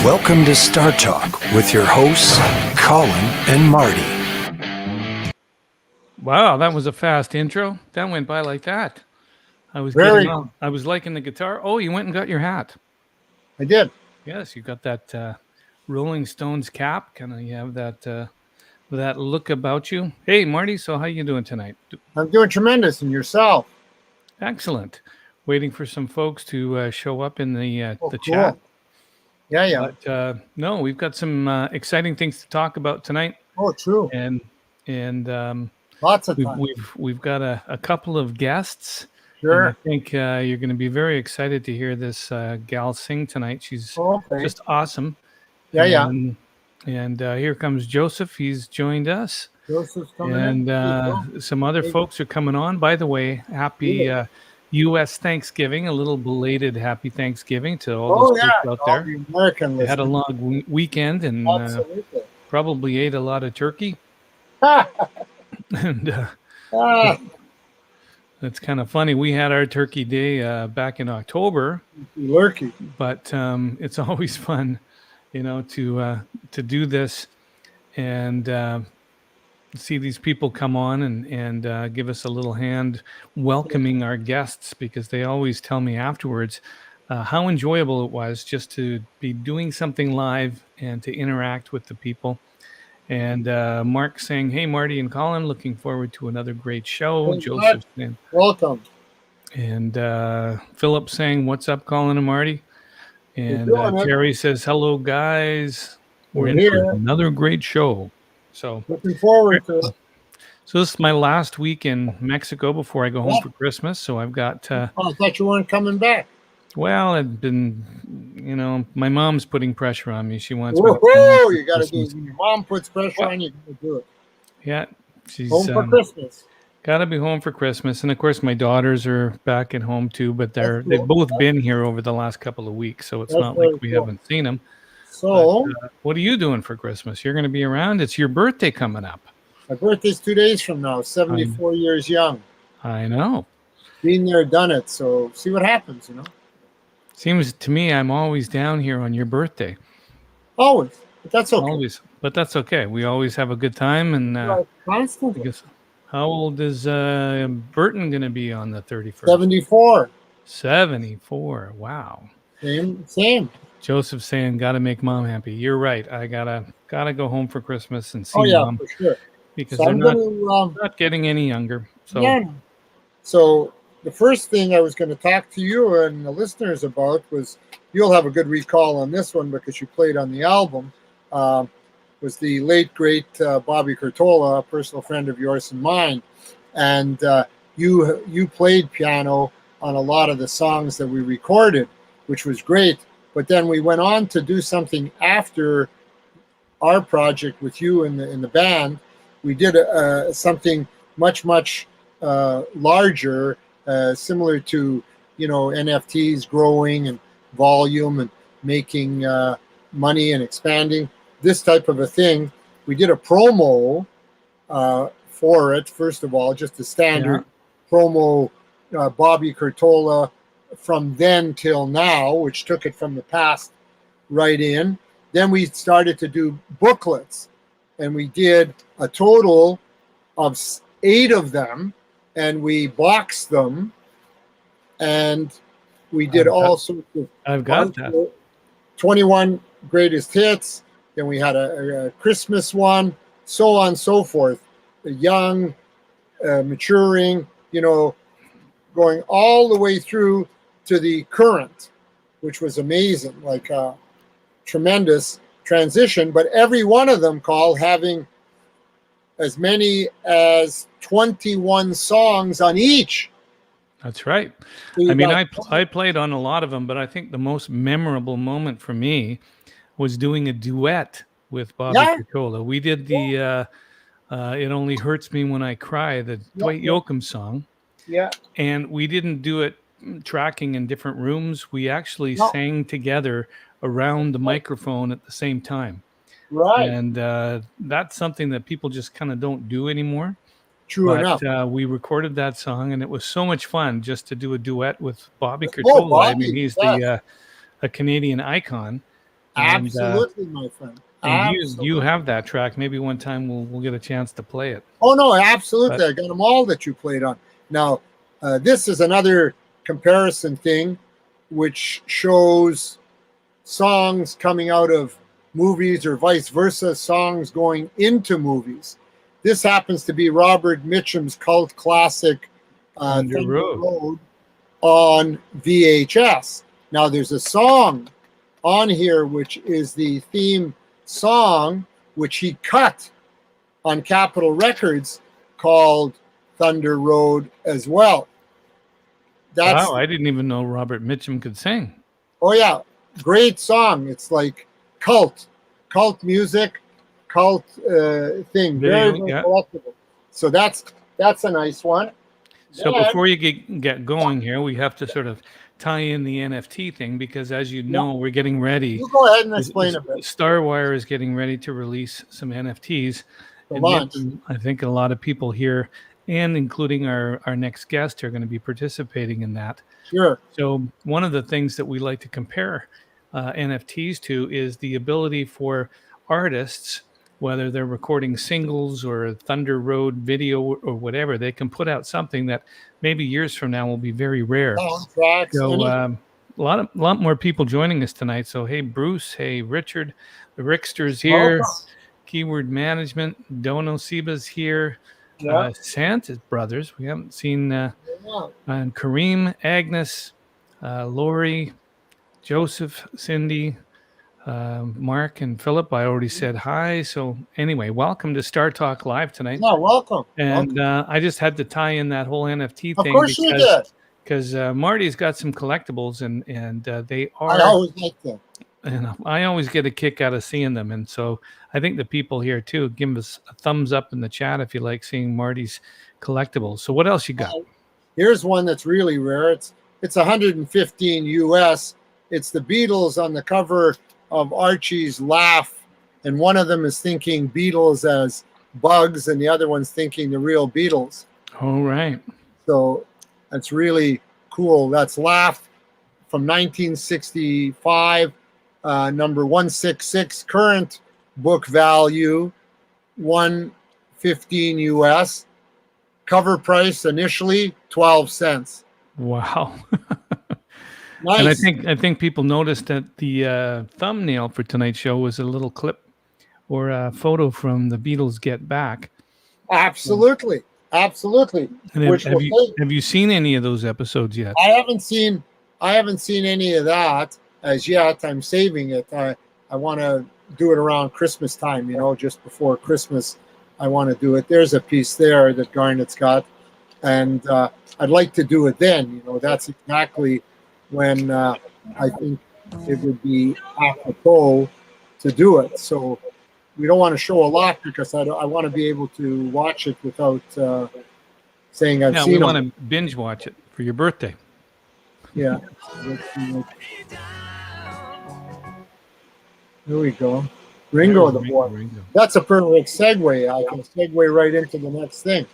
Welcome to Startalk with your hosts, Colin and Marty. Wow, that was a fast intro. That went by like that. I was liking the guitar. Oh, you went and got your hat. I did. Yes, you got that Rolling Stones cap. Kind of, you have that look about you. Hey, Marty. So how you doing tonight? I'm doing tremendous, and yourself? Excellent. Waiting for some folks to show up in the Cool. chat. Yeah. But no, we've got some exciting things to talk about tonight. Oh, true. And lots of fun. We've got a couple of guests. Sure. And I think you're going to be very excited to hear this gal sing tonight. She's just awesome. Yeah. And here comes Joseph. He's joined us. Joseph's coming in. And some other folks are coming on. By the way, happy U.S. Thanksgiving. A little belated happy Thanksgiving to all those people out there. The American they had a long weekend and probably ate a lot of turkey. And that's kind of funny. We had our turkey day back in October. Lurky. But it's always fun, to do this and see these people come on and give us a little hand welcoming our guests, because they always tell me afterwards how enjoyable it was just to be doing something live and to interact with the people. And Mark saying, "Hey, Marty and Colin, looking forward to another great show." Joseph saying, "Welcome." And Philip saying, "What's up, Colin and Marty?" And Terry says, "Hello, guys. We're in for another great show." So looking forward to it. So this is my last week in Mexico before I go home for Christmas. So I've got. I thought you weren't coming back. Well, I've been, my mom's putting pressure on me. She wants. Whoa! You got to do. When your mom puts pressure on you, you got to do it. Yeah, she's home for Christmas. Got to be home for Christmas, and of course my daughters are back at home too. But they've both been here over the last couple of weeks, so it's not like we haven't seen them. So, what are you doing for Christmas? You're going to be around. It's your birthday coming up. My birthday's 2 days from now. 74 years young. I know. Been there, done it. So see what happens. Seems to me I'm always down here on your birthday. Always, but that's okay. Always, but that's okay. We always have a good time. And constantly. How old is Burton going to be on the 31st? 74. 74. Wow. Same. Joseph saying, "Got to make mom happy." You're right. I gotta go home for Christmas and see mom. For sure. Because they're not getting any younger. So. Yeah. So the first thing I was going to talk to you and the listeners about was, you'll have a good recall on this one because you played on the album, was the late, great Bobby Curtola, a personal friend of yours and mine. And you played piano on a lot of the songs that we recorded, which was great. But then we went on to do something after our project with you in the band. We did something much larger, similar to NFTs growing and volume and making money and expanding. This type of a thing. We did a promo for it. First of all, just a standard promo, Bobby Curtola. From then till now, which took it from the past right in. Then we started to do booklets, and we did a total of 8 of them, and we boxed them, and we did all sorts of. I've got that. 21 greatest hits. Then we had a Christmas one, so on and so forth. Young, maturing, going all the way through to the current, which was amazing, like a tremendous transition. But every one of them, having as many as 21 songs on each. That's right. I played on a lot of them, but I think the most memorable moment for me was doing a duet with Bobby Curtola. We did the "It Only Hurts Me When I Cry," the Dwight Yoakam song. Yeah. And we didn't do it tracking in different rooms. We actually sang together around the microphone at the same time. Right. And that's something that people just kind of don't do anymore. True enough. We recorded that song, and it was so much fun just to do a duet with Bobby Curtola. I mean, he's a Canadian icon. And, Absolutely, my friend. and Absolutely. you have that track. Maybe one time we'll get a chance to play it. Oh no, absolutely. But- I got them all that you played on. Now, this is another comparison thing, which shows songs coming out of movies or vice versa, songs going into movies. This happens to be Robert Mitchum's cult classic Thunder Thunder Road. Road on VHS. Now, there's a song on here which is the theme song, which he cut on Capitol Records, called Thunder Road as well. That's Wow, I didn't even know Robert Mitchum could sing. oh yeah, great song. It's like cult music, cult thing. Very, very Yeah. collectible. So that's a nice one. So Yeah. before you get going here, we have to sort of tie in the NFT thing, because as you know, we're getting ready. You go ahead and explain a bit. Starwire is getting ready to release some NFTs. The And launch. I think a lot of people here, and including our next guest, are going to be participating in that. Sure. So one of the things that we like to compare NFTs to is the ability for artists, whether they're recording singles or Thunder Road video or whatever, they can put out something that maybe years from now will be very rare. Soundtracks. So a lot more people joining us tonight. So hey, Bruce, hey, Richard, the Rickster's here. Welcome. Keyword Management, Dono Siba's here. Yeah. Santa's brothers. We haven't seen Yeah. and Kareem, Agnes, Lori, Joseph, Cindy, Mark, and Philip. I already said hi. So anyway, welcome to Startalk Live tonight. Yeah, welcome. And I just had to tie in that whole NFT Of thing course you did. because Marty's got some collectibles, and they I are. always like that. And I always get a kick out of seeing them. And so I think the people here too, give us a thumbs up in the chat if you like seeing Marty's collectibles. So what else you got? Here's one that's really rare. It's 115 US. It's the Beatles on the cover of Archie's Laugh, and one of them is thinking Beatles as bugs, and the other one's thinking the real Beatles. All right. So that's really cool. That's Laugh from 1965, number 166. Current book value $115 US. Cover price initially 12 cents. Wow. Nice. And I think people noticed that the thumbnail for tonight's show was a little clip or a photo from the Beatles Get Back. Absolutely. Absolutely. And Which will take- have you seen any of those episodes yet? I haven't seen any of that as yet. I'm saving it. I want to do it around Christmas time, just before Christmas. I want to do it. There's a piece there that Garnet's got, and I'd like to do it then. That's exactly when I think it would be apropos to do it. So we don't want to show a lot because I want to be able to watch it without saying I've Yeah, seen we them. want to binge watch it for your birthday. Yeah. Here we go. Ringo the boy. Ringo. That's a perfect segue. I can segue right into the next thing.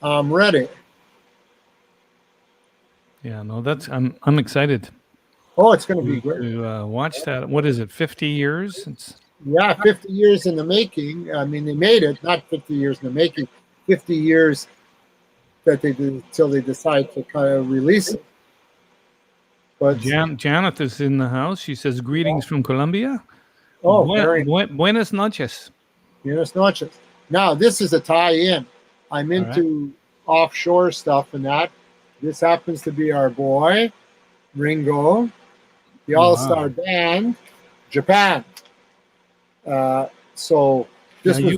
I'm ready. Yeah, no, I'm excited Oh, it's going to be to great. watch that. What is it? 50 years? Yeah, 50 years in the making. I mean, they made it, not 50 years in the making, 50 years that they did till they decide to kind of release it. But Janeth is in the house. She says, greetings from Colombia. very Buenas noches. Buenas noches. Now, this is a tie-in. I'm into offshore stuff and that. This happens to be our boy, Ringo, the All-Star Band, Japan. So this Now, was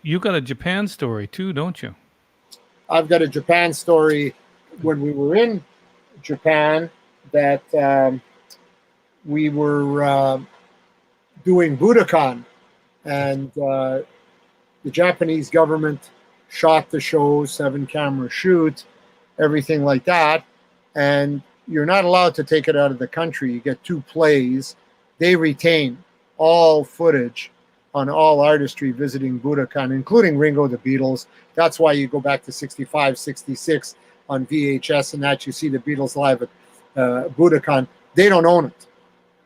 you got a Japan story too, don't you? I've got a Japan story when we were in Japan that we were doing Budokan, and the Japanese government shot the show, 7-camera shoot, everything like that, and you're not allowed to take it out of the country. You get 2 plays. They retain all footage on all artistry visiting Budokan, including Ringo, the Beatles. That's why you go back to 65, 66 on VHS, and that you see the Beatles live at Budokan. They don't own it.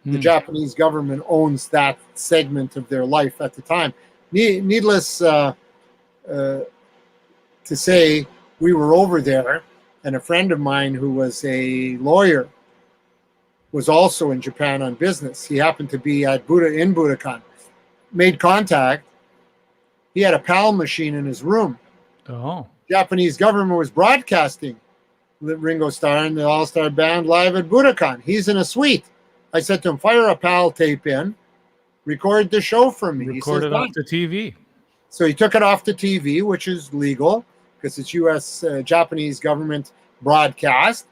The Japanese government owns that segment of their life at the time. Needless to say, we were over there, and a friend of mine who was a lawyer was also in Japan on business. He happened to be at in Budokan. Made contact. He had a PAL machine in his room. Oh. Japanese government was broadcasting Ringo Starr and the All-Star Band live at Budokan. He's in a suite. I said to him, fire a PAL tape in, record the show for me. Record it off the TV. So he took it off the TV, which is legal because it's U.S. Japanese government broadcast.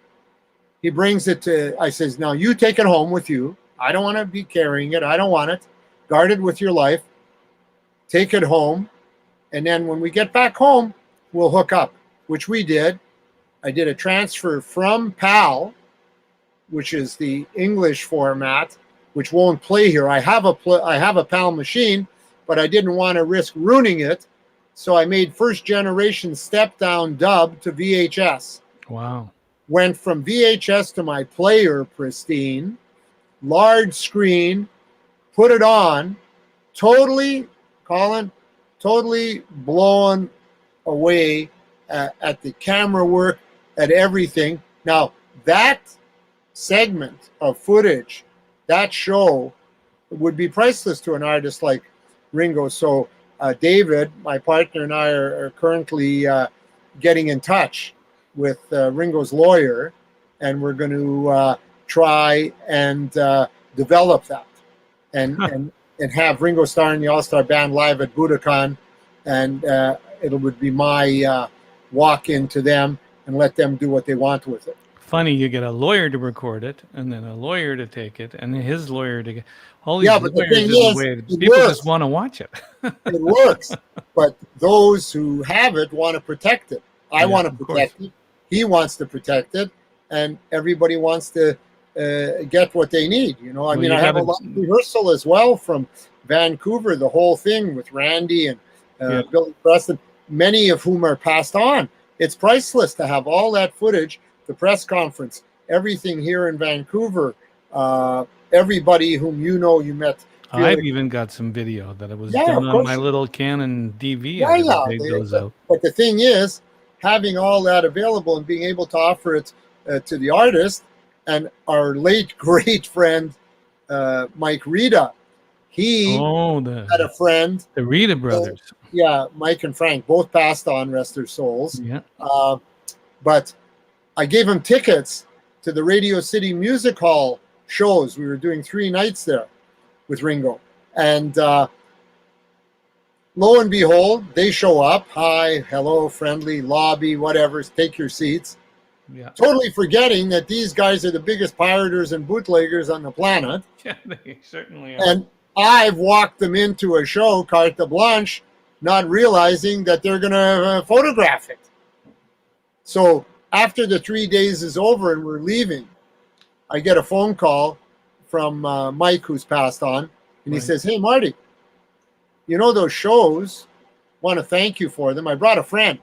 He brings it to, I says, now you take it home with you. I don't want to be carrying it. I don't want it. Guard it with your life. Take it home. And then when we get back home, we'll hook up, which we did. I did a transfer from PAL, which is the English format, which won't play here. I have a PAL machine, but I didn't want to risk ruining it. So I made first generation step down dub to VHS. Wow. Went from VHS to my player, pristine, large screen, put it on, totally, Colin, totally blown away at the camera work, at everything. Now, that segment of footage, that show, would be priceless to an artist like Ringo. So David, my partner, and I are currently getting in touch with Ringo's lawyer, and we're going to try and develop that and have Ringo Starr and the All-Star Band live at Budokan, and it would be my walk into them and let them do what they want with it. Funny, you get a lawyer to record it, and then a lawyer to take it, and then his lawyer to get all these but the thing is, people just want to watch it. It works, but those who have it want to protect it. I want to protect it. He wants to protect it, and everybody wants to get what they need. You know, I mean, I have a lot of rehearsal as well from Vancouver, the whole thing with Randy and Billy Preston, many of whom are passed on. It's priceless to have all that footage, the press conference, everything here in Vancouver, everybody whom you met. I've even got some video that it was done on my little Canon DV. But the thing is, having all that available and being able to offer it to the artist, and our late great friend Mike Rita, he had a friend, the Rita brothers. Mike and Frank both passed on, rest their souls. Yeah. But I gave him tickets to the Radio City Music Hall shows. We were doing 3 nights there with Ringo. And lo and behold, they show up. Hi, hello, friendly, lobby, whatever. Take your seats. Yeah. Totally forgetting that these guys are the biggest pirators and bootleggers on the planet. Yeah, they certainly are. And I've walked them into a show, carte blanche, not realizing that they're going to photograph it. So after the 3 days is over and we're leaving, I get a phone call from Mike, who's passed on, and he says, "Hey, Marty, you know those shows, want to thank you for them. I brought a friend."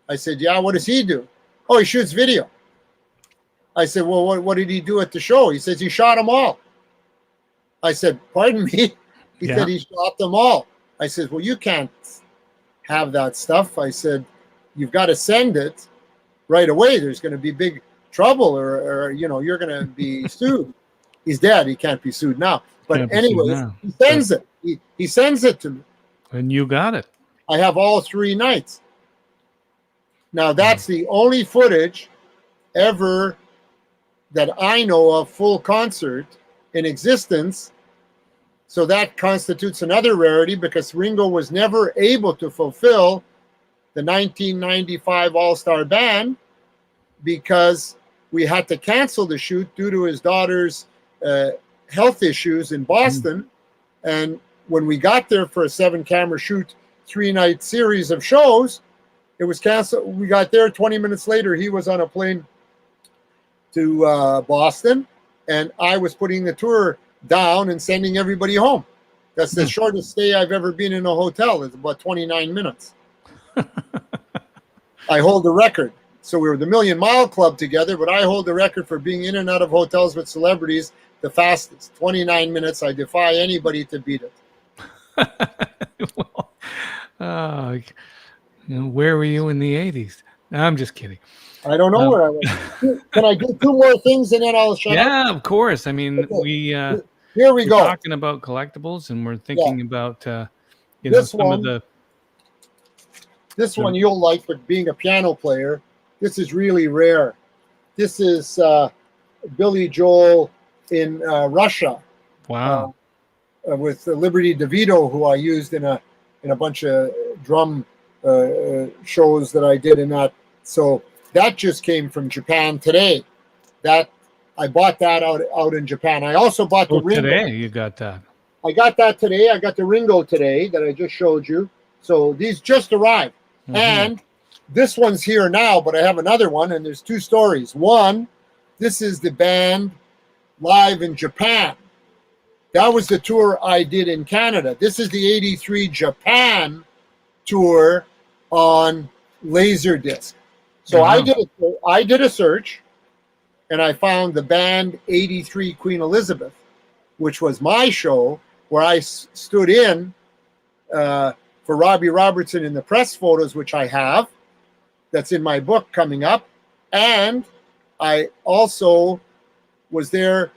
I said, "Yeah, what does he do?" "Oh, he shoots video." I said, "Well, what did he do at the show?" He says, "He shot them all." I said, "Pardon me?" He said, "He shot them all." I said, "Well, you can't have that stuff." I said, "You've got to send it right away. There's going to be big trouble, or you're going to be sued." He's dead. He can't be sued now. But anyway, he sends it. He sends it to me. And you got it. I have all 3 nights. Now, that's the only footage ever that I know of, full concert in existence. So that constitutes another rarity, because Ringo was never able to fulfill the 1995 All-Star Band because we had to cancel the shoot due to his daughter's health issues in Boston. And when we got there for a 7-camera shoot, 3-night series of shows, it was canceled. We got there 20 minutes later. He was on a plane to Boston, and I was putting the tour down and sending everybody home. That's the shortest stay I've ever been in a hotel. It's about 29 minutes. I hold the record. So we were the Million Mile Club together, but I hold the record for being in and out of hotels with celebrities the fastest. 29 minutes. I defy anybody to beat it. Well, where were you in the 80s? No, I'm just kidding. I don't know where I was. Can I do two more things and then I'll shut up? Yeah, of course. I mean, Okay. we're Here we go. talking about collectibles, and we're thinking about This some one, of the. This one you'll like, but being a piano player, this is really rare. This is Billy Joel in Russia. Wow. With Liberty DeVito, who I used in a bunch of drum shows that I did in that. So that just came from Japan today. That I bought that out in Japan. I also bought the Ringo. Today you got that. I got that today. I got the Ringo today that I just showed you. So these just arrived. Mm-hmm. And this one's here now, but I have another one, and there's two stories. One, this is the band live in Japan. That was the tour I did in Canada. This is the 83 Japan tour on Laserdisc. So I did a search, and I found the band 83 Queen Elizabeth, which was my show where I stood in for Robbie Robertson in the press photos, which I have. That's in my book coming up. And I also was there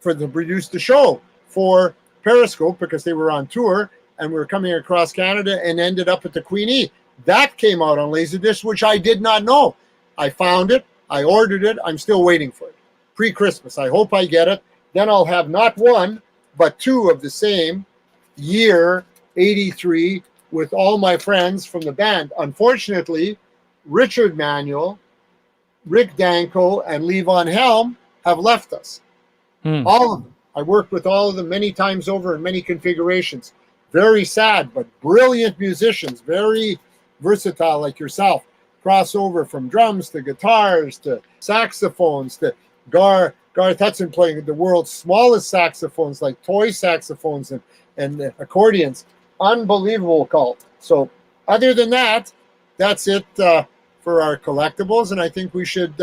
to produce the show for Periscope because they were on tour and we were coming across Canada and ended up at the Queenie. That came out on Laserdisc, which I did not know. I found it. I ordered it. I'm still waiting for it. Pre-Christmas. I hope I get it. Then I'll have not one, but two of the same year, 83, with all my friends from the band. Unfortunately, Richard Manuel, Rick Danko, and Levon Helm have left us. All of them. I worked with all of them many times over in many configurations. Very sad, but brilliant musicians, very versatile like yourself. Crossover from drums to guitars to saxophones to Garth Hudson playing the world's smallest saxophones, like toy saxophones and accordions. Unbelievable cult. So other than that, that's it for our collectibles, and I think we should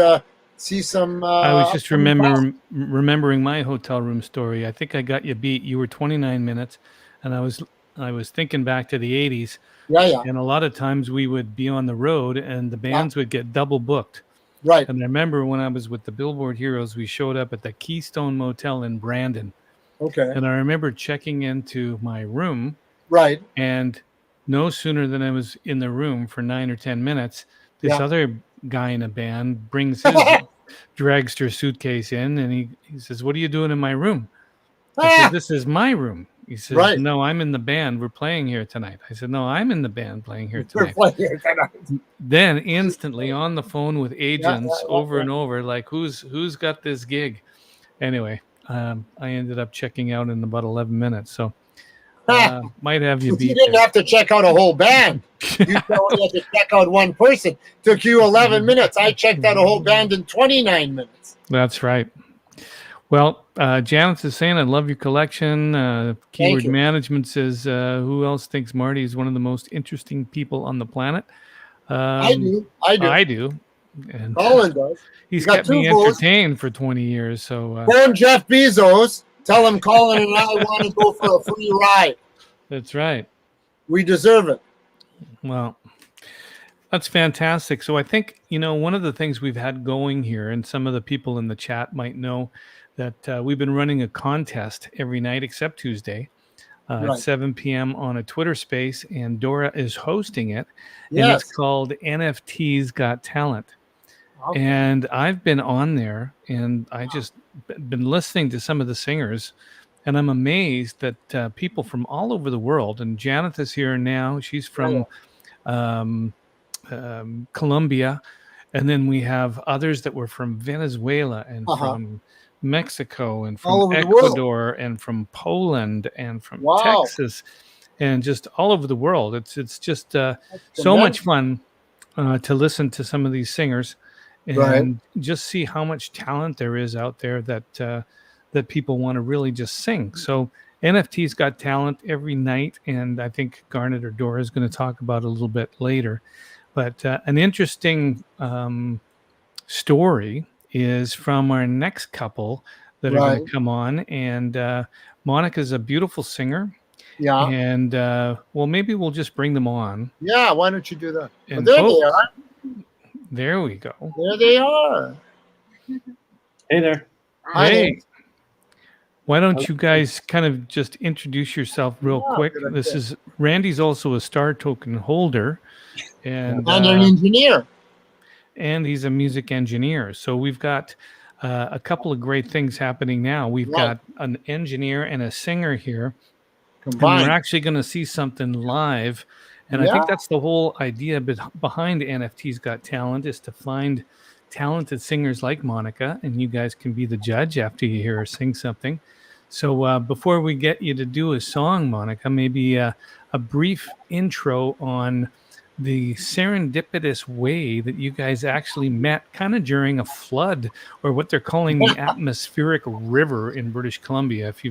see some. I was just remembering my hotel room story. I think I got you beat. You were 29 minutes, and I was thinking back to the 80s. Yeah. And a lot of times we would be on the road, and the bands would get double booked. Right. And I remember when I was with the Billboard Heroes, we showed up at the Keystone Motel in Brandon. Okay. And I remember checking into my room. Right. And no sooner than I was in the room for 9 or 10 minutes, this other guy in a band brings his dragster suitcase in, and he says, "What are you doing in my room?" I said, "This is my room." He says, "No, I'm in the band. We're playing here tonight." I said, "No, I'm in the band playing here tonight." Then instantly on the phone with agents over and over, like, who's got this gig? Anyway, I ended up checking out in about 11 minutes. So might have you beat. You didn't have to check out a whole band. You only had to check out one person. Took you 11 minutes. I checked out a whole band in 29 minutes. That's right. Well, Janet is saying, "I love your collection." Keyword Management says, "Who else thinks Marty is one of the most interesting people on the planet?" I do. And Colin does. He's kept me entertained for 20 years. So phone Jeff Bezos. Tell him Colin and I want to go for a free ride. That's right. We deserve it. Well, that's fantastic. So I think, one of the things we've had going here, and some of the people in the chat might know that we've been running a contest every night except Tuesday at 7 p.m. on a Twitter space, and Dora is hosting it. And it's called NFTs Got Talent. Okay. And I've been on there, and I just been listening to some of the singers, and I'm amazed that people from all over the world, and Janet is here now. She's from Colombia, and then we have others that were from Venezuela and from Mexico and from Ecuador and from Poland and from Texas, and just all over the world. It's just so much fun to listen to some of these singers and just see how much talent there is out there that people want to really just sing. So NFT's Got Talent every night, and I think Garnet or Dora is going to talk about it a little bit later. But an interesting story is from our next couple that are going Right. to come on. And Monica's a beautiful singer. Yeah. And well, maybe we'll just bring them on. Yeah. Why don't you do that? Well, And there folks, they are. there we go. There they are. Hey there. Hi. Hey, why don't you guys kind of just introduce yourself real Yeah, quick? good This idea. is Randy's also a Star token holder, and And an engineer. he's a music engineer. So we've got a couple of great things happening now. We've Right. got an engineer and a singer here, and we're Combined. actually going to see something live. And I Yeah. think that's the whole idea behind NFT's Got Talent, is to find talented singers like Monica, and you guys can be the judge after you hear her sing something. So before we get you to do a song, Monica, maybe a brief intro on the serendipitous way that you guys actually met kind of during a flood, or what they're calling the atmospheric river in British Columbia. If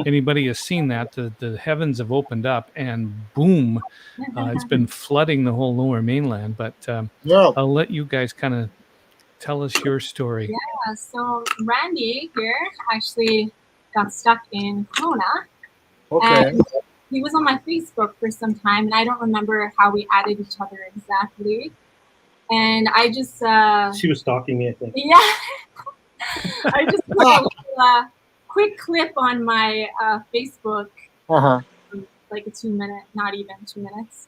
anybody has seen that, the heavens have opened up and boom, it's been flooding the whole lower mainland. But Yeah. I'll let you guys kind of tell us your story. Yeah, so Randy here actually got stuck in Kelowna. Okay. And he was on my Facebook for some time, and I don't remember how we added each other exactly. And I just She was stalking me, I think. yeah, I just put a little, quick clip on my Facebook, Uh-huh. like a 2 minute, not even 2 minutes.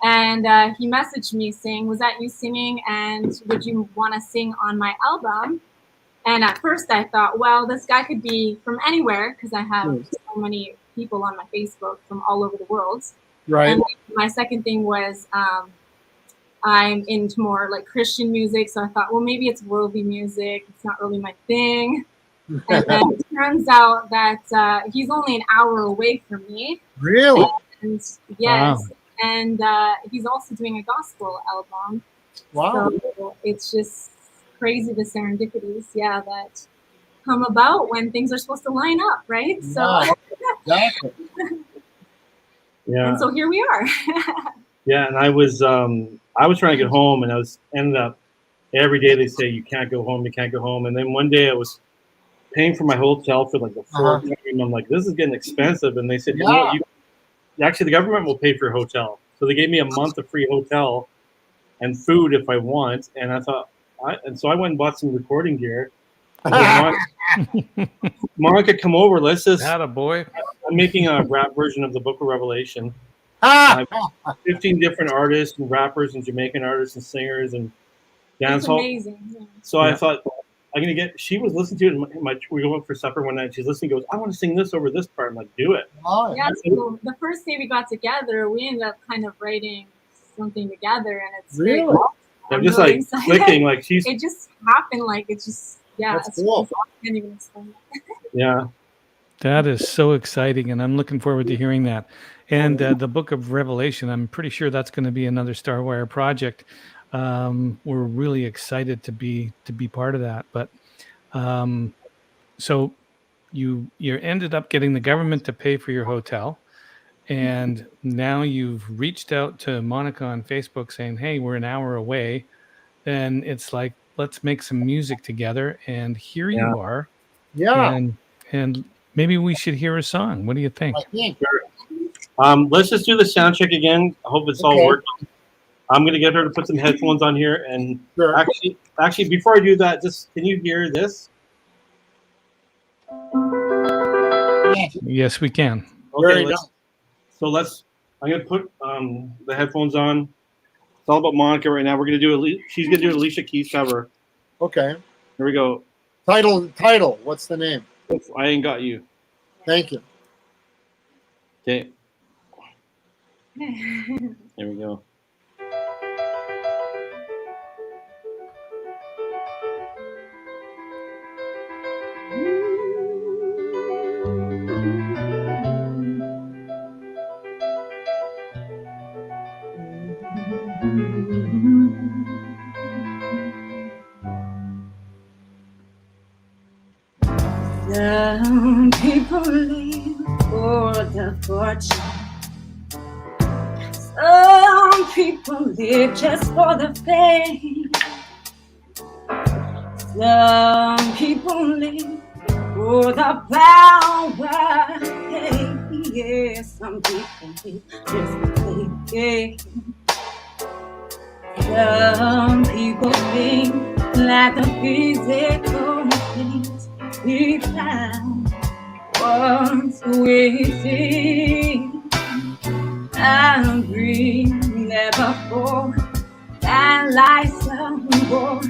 And he messaged me saying, "Was that you singing? And would you want to sing on my album?" And at first I thought, well, this guy could be from anywhere, because I have so many people on my Facebook from all over the world. Right. And my second thing was I'm into more like Christian music. So I thought, well, maybe it's worldly music. It's not really my thing. And then it turns out that he's only an hour away from me. Really? And yes. Wow. And he's also doing a gospel album. Wow. So it's just crazy, the serendipities, that come about when things are supposed to line up, right? So, Wow. Exactly. Yeah. and so here we are. Yeah, and I was trying to get home, and I was ended up every day they say you can't go home, you can't go home, and then one day I was paying for my hotel for like the fourth time, and I'm like, this is getting expensive, and they said, you know what, actually the government will pay for your hotel, so they gave me a month of free hotel and food if I want, and I thought, so I went and bought some recording gear. Monica, come over. Let's just. Attaboy. I'm making a rap version of the Book of Revelation. I have 15 different artists and rappers and Jamaican artists and singers and dance hall. Amazing. Yeah. So I thought I'm gonna get. She was listening to it. We went for supper one night. She's listening. Goes, I want to sing this over this part. I'm like, do it. Oh, Yeah. So the first day we got together, we ended up kind of writing something together, and it's very Really? cool. I'm just like clicking. Like she's. It just happened. Like it just. Yeah. That's It's cool. I can't even explain it. Yeah. That is so exciting, and I'm looking forward to hearing that. And the Book of Revelation, I'm pretty sure that's going to be another Starwire project. We're really excited to be part of that. But so you ended up getting the government to pay for your hotel, and now you've reached out to Monica on Facebook saying, "Hey, we're an hour away." Then it's like, let's make some music together, and here you are. Yeah. And maybe we should hear a song. What do you think? I think. Let's just do the sound check again. I hope it's all working. I'm gonna get her to put some headphones on here, and Sure. actually, before I do that, just can you hear this? Yes, we can. Okay, I'm gonna put the headphones on. It's all about Monica right now. We're gonna do she's gonna do an Alicia Keys cover. Okay. Here we go. Title. What's the name? I Ain't Got You. Thank you. Okay. There we go. Some people live for the fortune. Some Some people live just for the fame. Some people live for the power. Hey, yeah, some people live just for the fame. Some people think that the physical things we found once we see. And breathe never for that life somewhere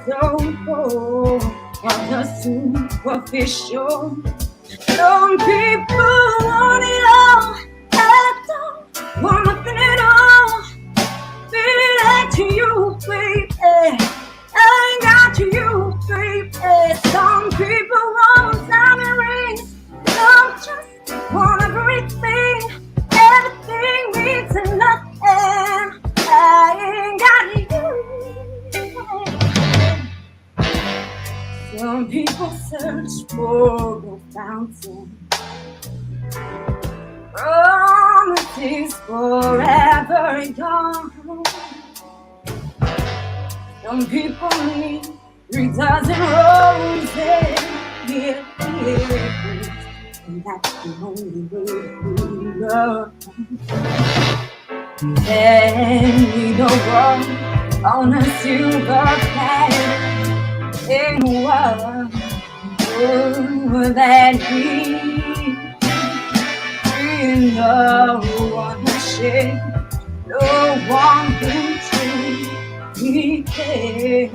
so full of the superficial. Some people want it all, I don't want nothing at all. Feel like to you, baby, I ain't got to you, baby. Some people want diamond rings, some just want everything. Everything means nothing. I ain't got you. Some people search for the fountain. Promises forever gone. Some people need 3 dozen roses. Yeah, yeah. And that's the only way to love. There ain't no one on a silver platter. And what would that be? No one to share, no one who truly cares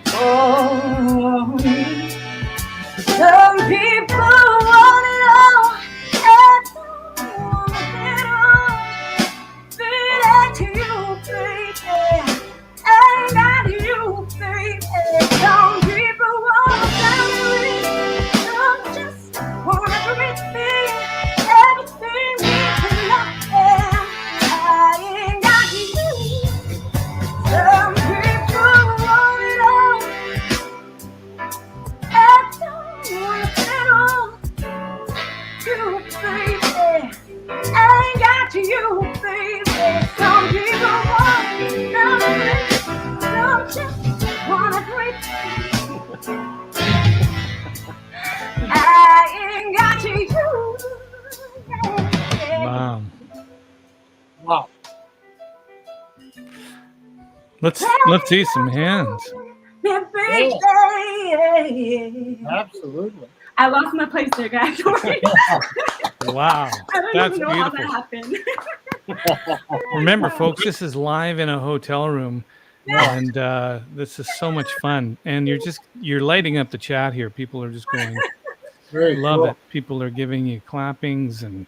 for me. Some people want it all, and some want it all. Feel like to you, baby, ain't got you, baby. Some people want family, some just want everything. Everything means nothing. I ain't got you. Some people want it all, and some want it all. You, baby, I ain't got you, baby. Some people want nothing, some just want everything. I ain't got you. Wow. Wow. Let's see some hands. Absolutely. I lost my place there, guys. Wow. I don't That's even know how beautiful. that happened. Remember, folks, this is live in a hotel room, and this is so much fun. And you're lighting up the chat here. People are just going, Very love cool. it. People are giving you clappings and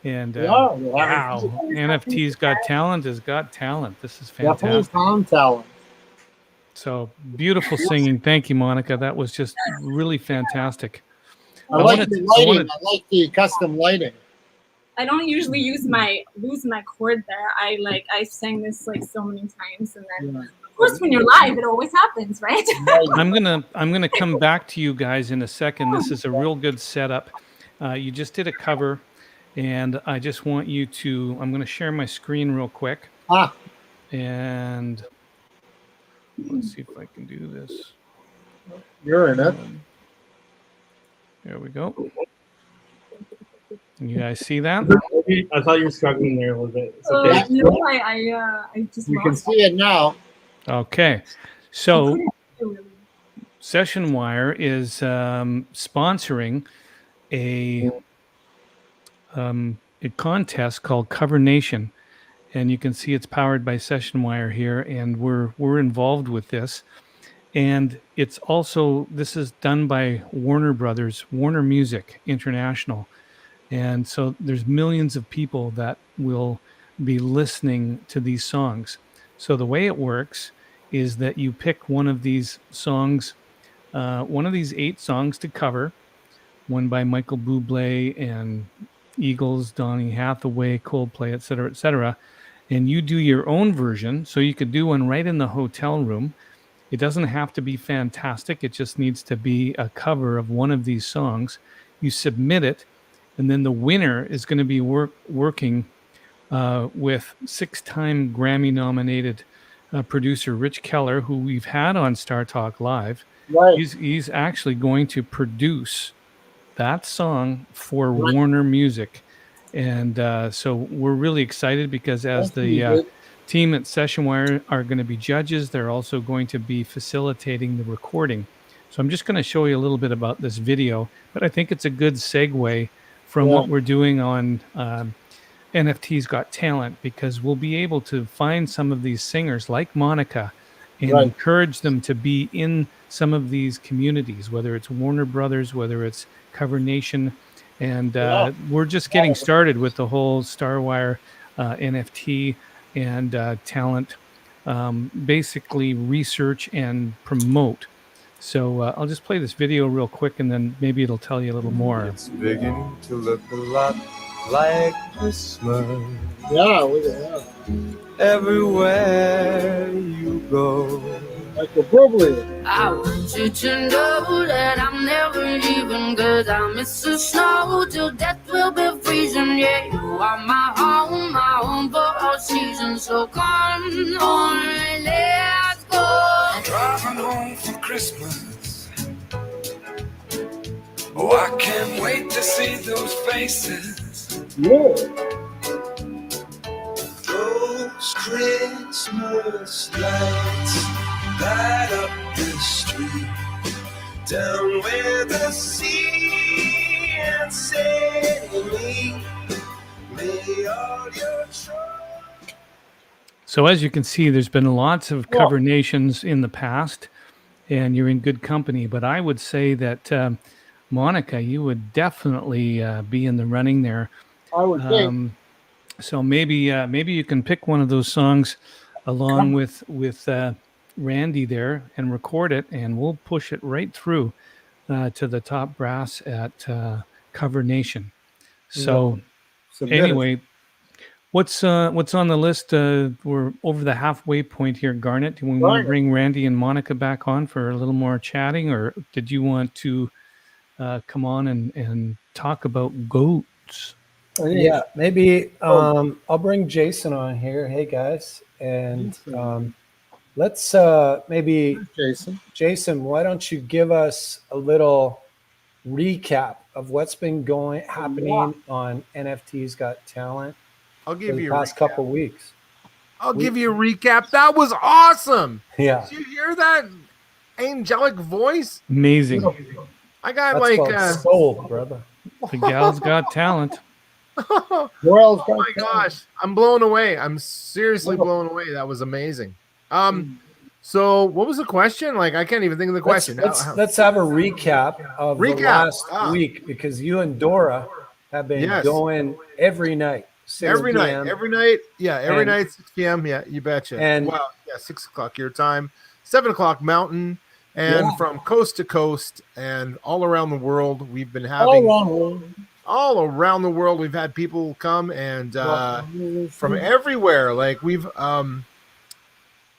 Yeah, wow, NFT's Got Talent has got talent. This is definitely fantastic. found talent. So beautiful singing. Thank you, Monica. That was just really fantastic. I like the lighting. I like the custom lighting. I don't usually lose my chord there. I sang this like so many times, and then of course when you're live, it always happens, right? I'm gonna come back to you guys in a second. This is a real good setup. You just did a cover, and I just want you to. I'm gonna share my screen real quick, and let's see if I can do this. You're in it. There we go. Can you guys see that? I thought you were struggling there a little bit. It's So okay. no, I just You can lost see it now. Okay, so it. Session Wire is sponsoring a contest called Cover Nation, and you can see it's powered by Session Wire here, and we're involved with this. And it's also, this is done by Warner Brothers, Warner Music International. And so there's millions of people that will be listening to these songs. So the way it works is that you pick one of these songs, one of these 8 songs to cover, one by Michael Bublé and Eagles, Donny Hathaway, Coldplay, et cetera, and you do your own version. So you could do one right in the hotel room. It doesn't have to be fantastic. It just needs to be a cover of one of these songs. You submit it, and then the winner is going to be working with 6-time Grammy-nominated producer Rich Keller, who we've had on Startalk Live. Right. He's actually going to produce that song for Warner Music. And so we're really excited because as the team at Sessionwire are going to be judges, they're also going to be facilitating the recording. So I'm just going to show you a little bit about this video, but I think it's a good segue from what we're doing on NFT's Got Talent, because we'll be able to find some of these singers like Monica and encourage them to be in some of these communities, whether it's Warner Brothers, whether it's Cover Nation. And we're just getting started with the whole Starwire NFT and talent, basically research and promote. So I'll just play this video real quick, and then maybe it'll tell you a little more. It's beginning to look a lot like Christmas. Yeah, look at that. Everywhere you go. Like the Bubbly. I want you to know that I'm never leaving, 'cause I miss the snow till death will be freezing. Yeah, you are my home for all seasons. So come on, let's go. Driving home for Christmas. Oh, I can't wait to see those faces. Yeah. Those Christmas lights light up the street, down where the sea and sailing, may all your troubles. So as you can see, there's been lots of cover nations in the past, and you're in good company. But I would say that Monica, you would definitely be in the running there. I would think. So maybe you can pick one of those songs along with Randy there and record it, and we'll push it right through to the top brass at Cover Nation. So anyway, what's on the list? We're over the halfway point here, Garnet. Do we want to bring Randy and Monica back on for a little more chatting, or did you want to come on and talk about goats? Yeah, maybe I'll bring Jason on here. Hey guys, and let's maybe Jason, why don't you give us a little recap of what's been happening on NFT's Got Talent? I'll give the you past couple weeks. I'll give you a recap. That was awesome. Yeah. Did you hear that angelic voice? Amazing. I got That's soul, brother. The gal's got talent. Oh my gosh, I'm blown away. I'm seriously blown away. That was amazing. So what was the question? Like, I can't even think of the question. Let's have a recap of the last week, because you and Dora have been going every night. Every night, yeah, every night, 6 p.m. Yeah, you betcha. And 6 o'clock your time, 7 o'clock Mountain, and from coast to coast and all around the world, we've been having all around the world. We've had people come and from everywhere. Like I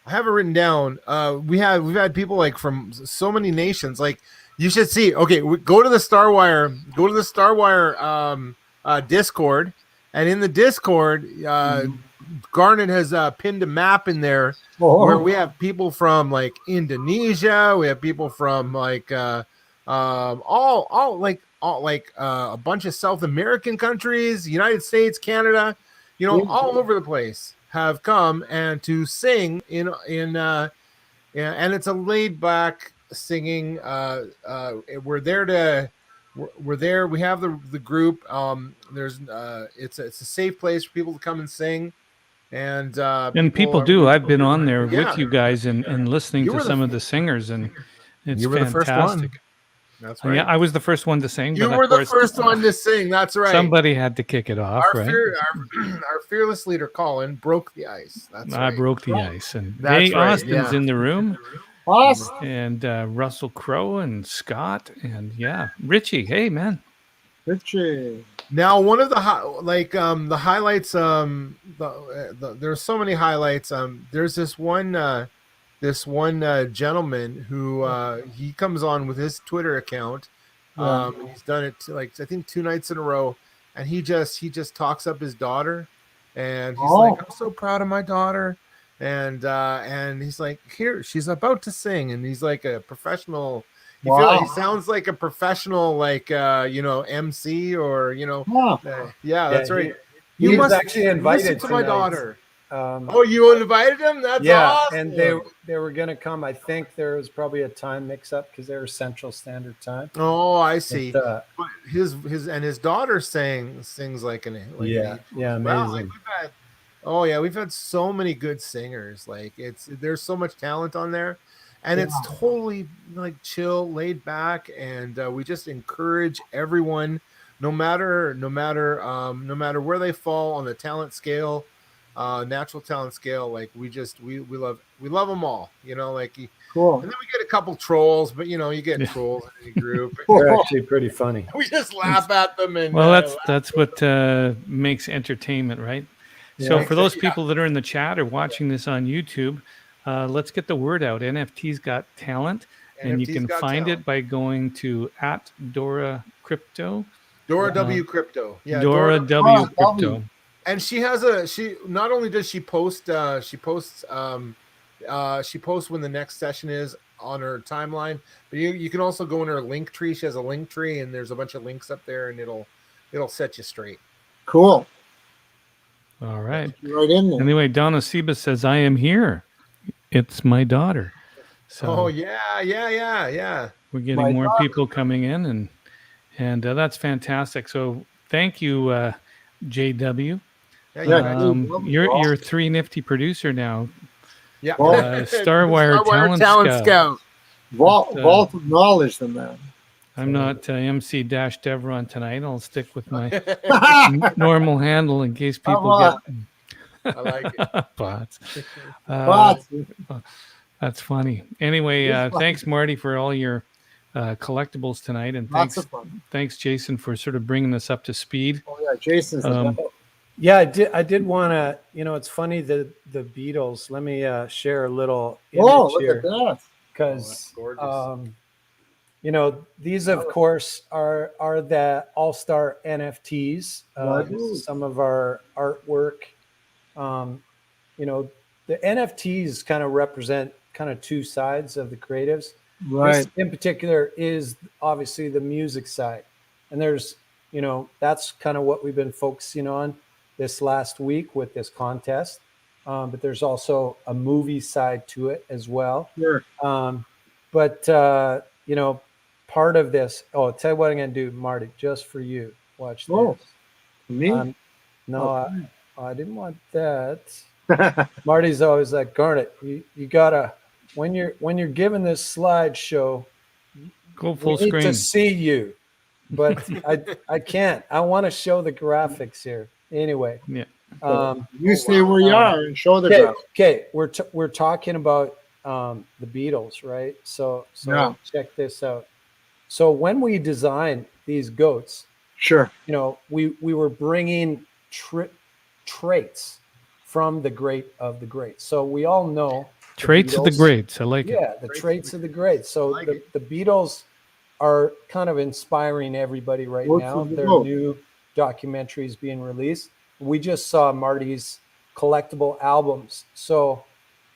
have it written down. We've had people like from so many nations. Like, you should see. Okay, go to the Starwire. Go to the Starwire Discord, and in the Discord, Garnet has pinned a map in there where we have people from like Indonesia. We have people from like a bunch of South American countries, United States, Canada, all over the place have come and to sing and it's a laid back singing. We're there. We have the group. It's a safe place for people to come and sing. And people do. I've been on there with you guys and listening to some of the singers, and it's fantastic. The first one. That's right. Yeah, I was the first one to sing. You were the first one to sing. That's right. Somebody had to kick it off, right? Our fearless leader, Colin, broke the ice. That's right. I broke the ice. And that's right. Austin's in the room. Austin. And Russell Crowe and Scott. And Richie. Hey, man. Richie. Now, one of the highlights, there's so many highlights. There's this one gentleman who he comes on with his Twitter account. He's done it I think 2 nights in a row, and he just talks up his daughter, and he's like, I'm so proud of my daughter. And he's like, here, she's about to sing, and he's like a professional. You feel like he sounds like a professional, like MC or that's right. He was actually invited listen to tonight. my daughter. You invited him? That's awesome. And they were gonna come. I think there was probably a time mix-up because they were Central Standard Time. Oh, I see. But his daughter sings like amazing. We've had so many good singers. Like there's so much talent on there, and it's totally like chill, laid back, and we just encourage everyone, no matter where they fall on the talent scale. Natural talent scale, like we love them all, cool. And then we get a couple trolls, but you get trolls in any group. They're actually pretty funny. We just laugh at them, and that's what makes entertainment, right? So for those people that are in the chat or watching this on YouTube, let's get the word out. NFTs got talent, and you can find it by going to @Dora Crypto. Dora W Crypto. Yeah, Dora W Crypto. And she not only does she post she posts when the next session is on her timeline, but you can also go in her link tree. She has a link tree, and there's a bunch of links up there, and it'll set you straight. Cool. All right. Right in there. Anyway, Donna Seba says, I am here. It's my daughter. So yeah. We're getting more people coming in, and that's fantastic. So thank you, JW. You're 3 nifty producer now. Yeah. Starwire Talent Scout. Vault of knowledge, the man. I'm not MC Devron tonight. I'll stick with my normal handle in case people get. I like it. Bots. Bots. That's funny. Anyway, thanks, Marty, for all your collectibles tonight, and thanks, Jason, for sort of bringing us up to speed. Oh yeah, Jason's. I did want to. It's funny the Beatles. Let me share a little image look here, at that. because these of course are the Allstar NFTs. This is some of our artwork. The NFTs kind of represent kind of two sides of the creatives. Right. This in particular is obviously the music side, and there's that's kind of what we've been focusing on this last week with this contest. But there's also a movie side to it as well. Sure. Part of this. I'll tell you what I'm going to do, Marty, just for you. Watch this. Oh, me? I didn't want that. Marty's always like, Garnet, you gotta when you're given this slideshow, go full we need screen to see you, but I can't. I want to show the graphics here. Anyway, you stay where you are and show the graphics. Okay, we're talking about the Beatles, right? So check this out. So when we designed these goats, sure, we were bringing traits from the great of the greats. So we all know traits of the greats. I like it. Yeah, the traits of the greats. So the Beatles are kind of inspiring everybody right now. Their new documentaries being released. We just saw Marty's collectible albums. So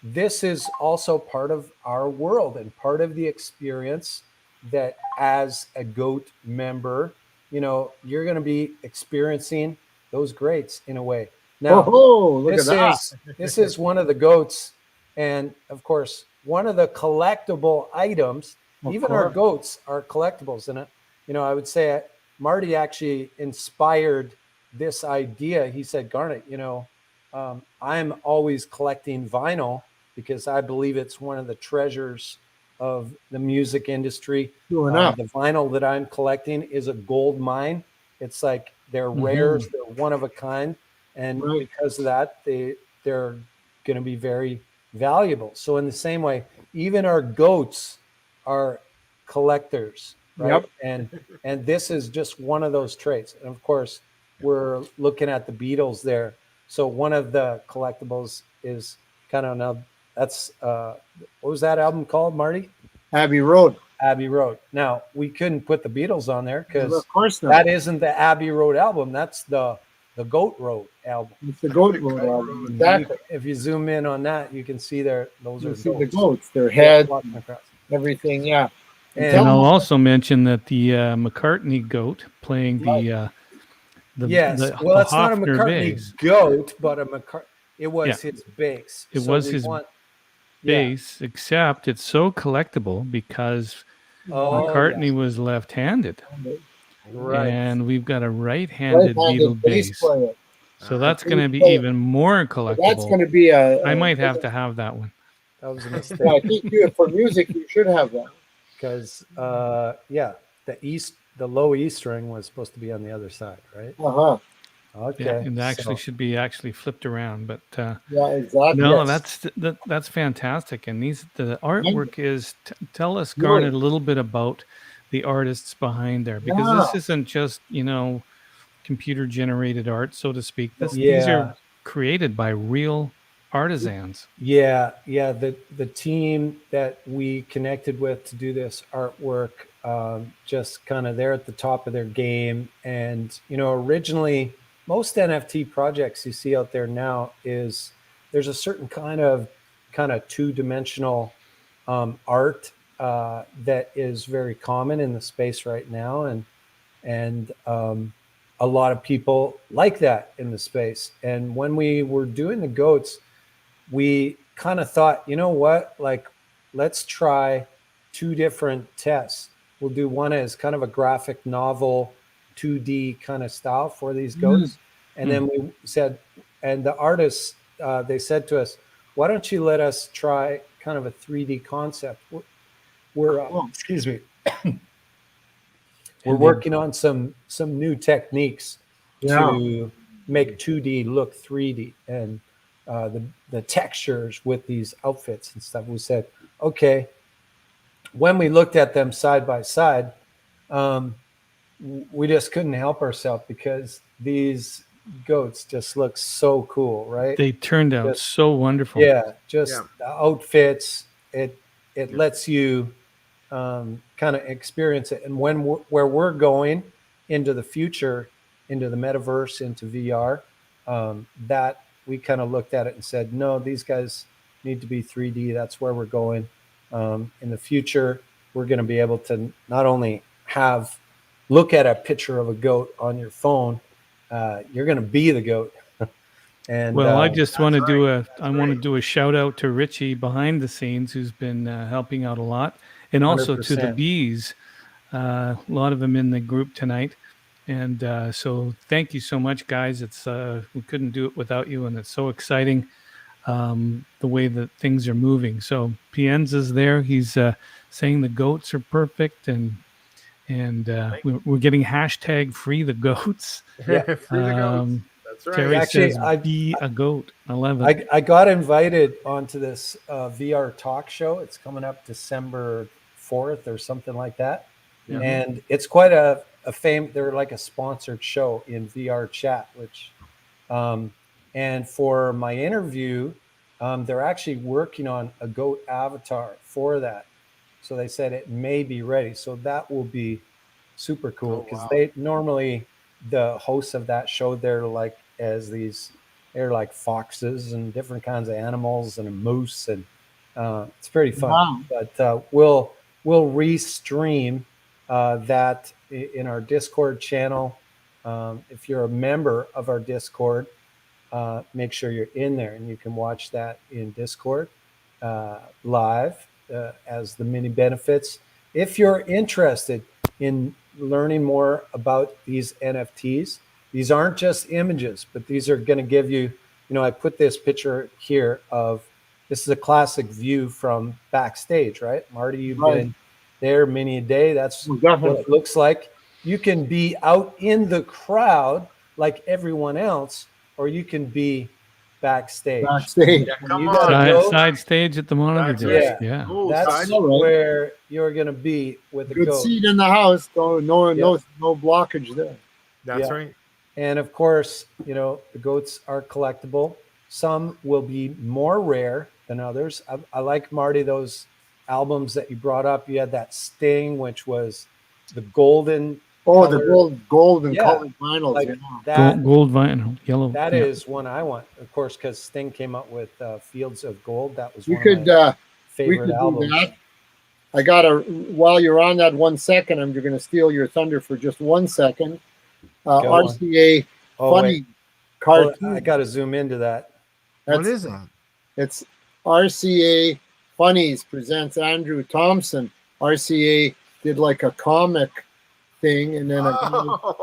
this is also part of our world and part of the experience that as a GOAT member, you're going to be experiencing those greats in a way. Now, look at that. This is one of the goats. And of course, one of the collectible items, our goats are collectibles. And, I would say Marty actually inspired this idea. He said, Garnet, I'm always collecting vinyl because I believe it's one of the treasures of the music industry. The vinyl that I'm collecting is a gold mine. It's like they're rares, they're one of a kind. And because of that, they're going to be very valuable. So in the same way, even our goats are collectors, right? Yep. And this is just one of those traits. And of course, we're looking at the Beatles there. So one of the collectibles is kind of now that's what was that album called, Marty? Abbey Road. Abbey Road. Now we couldn't put the Beatles on there because that isn't the Abbey Road album. That's the the Goat Road album. It's the Goat Road album. Exactly. If you zoom in on that, you can see those are see goats. the goats, their head, walking across. everything. Yeah. And I'll also mention that the McCartney goat playing yes, the well, it's not a Hofner McCartney bass. goat, but it was his bass. It was his bass, except it's so collectible because McCartney was left-handed. Right. And we've got a right-handed Beatle bass. Player. So that's going to be even more collectible. That's going to be I might have to have that one. That was a mistake. I think for music, you should have that. Because, the low E string was supposed to be on the other side, right? Uh-huh. Okay. Yeah, it actually should be flipped around, but yeah, exactly. No, that's fantastic. And the artwork is. Tell us, Garnet, a little bit about the artists behind there, because this isn't just computer generated art, so to speak. These are created by real artisans. Yeah. The team that we connected with to do this artwork, just kind of they're at the top of their game. And originally, most NFT projects you see out there now there's a certain kind of two-dimensional art that is very common in the space right now, and a lot of people like that in the space. And when we were doing the goats, we kind of thought, let's try two different tests. We'll do one as kind of a graphic novel 2D kind of style for these goats. And then we said, and the artists, they said to us, why don't you let us try kind of a 3D concept? We're excuse me. We're working on some new techniques to make 2D look 3D, and the textures with these outfits and stuff. We said, okay. When we looked at them side by side, we just couldn't help ourselves because these goats just look so cool, right? They turned out so wonderful. Yeah, the outfits. It lets you kind of experience it. And where we're going into the future, into the metaverse, into VR, that we kind of looked at it and said, no, these guys need to be 3D. That's where we're going. In the future, we're going to be able to not only look at a picture of a goat on your phone, you're going to be the goat. And I just want to do a shout out to Richie behind the scenes, who's been helping out a lot, and also 100%. To the bees, a lot of them in the group tonight. And so thank you so much, guys. It's we couldn't do it without you, and it's so exciting the way that things are moving. So Pienza's there. He's saying the goats are perfect, and we're getting hashtag free the goats. Yeah, free the goats. That's right. Terry says, be a goat. I love it. I got invited onto this VR talk show. It's coming up December 4th or something like that. Yeah. And it's quite a they're like a sponsored show in VR chat, which, and for my interview, they're actually working on a goat avatar for that. So they said it may be ready. So that will be super cool, because they normally, the hosts of that show, they're like like foxes and different kinds of animals and a moose, and it's pretty fun. Wow. But we'll restream that in our Discord channel. If you're a member of our Discord, make sure you're in there, and you can watch that in Discord live as the mini benefits. If you're interested in learning more about these NFTs, these aren't just images, but these are going to give you, I put this picture here this is a classic view from backstage, right? Marty, you've been there many a day. That's what it looks like. You can be out in the crowd like everyone else, or you can be backstage. Yeah, come on. Side stage at the monitor desk. Yeah. Cool. That's where you're going to be with the good goat. seat in the house. No blockage there. That's right. And of course, the goats are collectible. Some will be more rare than others. I like, Marty, those albums that you brought up. You had that Sting, which was the golden Oh, color. the gold and Yeah, colored vinyls. like yeah. that. Gold vinyl, yellow. That yeah. is one I want, of course, because Sting came out with Fields of Gold. That was We one could of my we favorite could do albums. that. I gotta. While you're on that 1 second, I'm going to steal your thunder for just 1 second. RCA funny cartoon. I got to zoom into that. What is that? It's RCA Funnies presents Andrew Thompson. RCA did like a comic thing, and then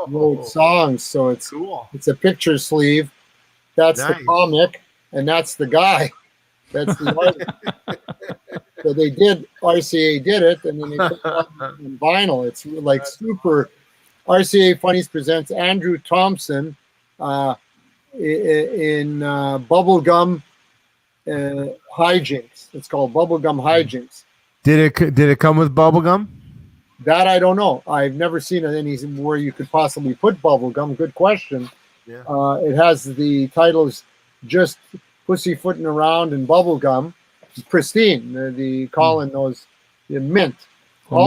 wrote songs. So it's Cool. It's a picture sleeve. That's Nice. the comic, and that's the guy. That's the artist. So they did. RCA did it, and then they put it on vinyl. It's like super. RCA Funnies presents Andrew Thompson in bubblegum hijinks. It's called bubblegum hijinks. Did it come with bubblegum? That I don't know. I've never seen any where you could possibly put bubblegum. Good question. Yeah. It has the titles just pussyfooting around in bubblegum. Pristine. The Colin knows the mint. Well,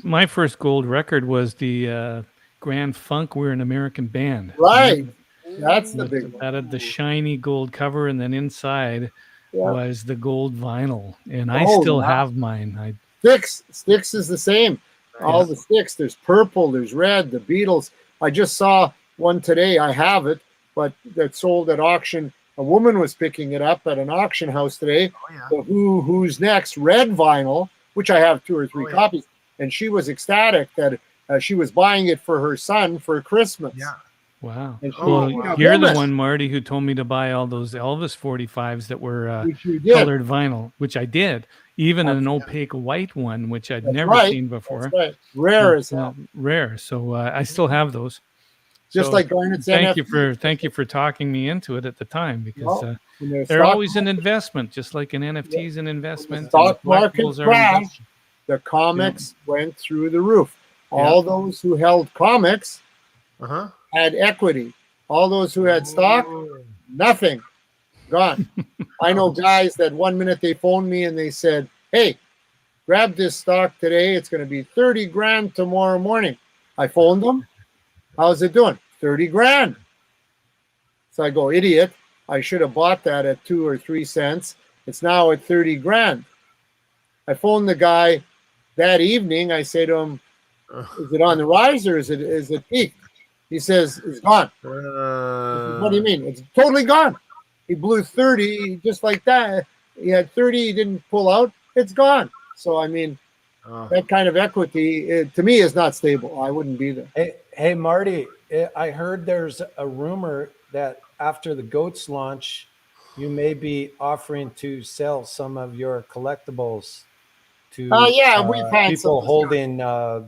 my first gold record was the Grand Funk We're an American Band. Right. That's the big one. That had the shiny gold cover, and then inside was the gold vinyl. And I still have mine. Sticks is the same. All the sticks. There's purple, there's red, the Beatles. I just saw one today. I have it, but that sold at auction. A woman was picking it up at an auction house today. The Who's Next red vinyl, which I have 2 or 3 copies. And she was ecstatic that she was buying it for her son for Christmas. Yeah. Wow. Well, you're the one, Marty, who told me to buy all those Elvis 45s that were colored vinyl, which I did. Even an opaque white one, which I'd never seen before. That's right. Rare as hell. Rare. So I still have those. Just like Garnet's NFT. Thank you for talking me into it at the time, because they're always an investment, just like an NFT is an investment. Stock market crash. The comics went through the roof. All those who held comics had equity. All those who had stock, nothing. Gone. I know guys that 1 minute they phoned me and they said, "Hey, grab this stock today. It's going to be 30 grand tomorrow morning." I phoned them. How's it doing? 30 grand. So I go, idiot. I should have bought that at 2 or 3 cents. It's now at 30 grand. I phoned the guy that evening. I say to him, "Is it on the rise or is it peaked?" He says, "It's gone." I said, "What do you mean?" "It's totally gone." He blew 30 just like that. He had 30, he didn't pull out. It's gone. So, I mean, that kind of equity, to me, is not stable. I wouldn't be there. Hey, Marty, I heard there's a rumor that after the Goats launch, you may be offering to sell some of your collectibles to we've had people some holding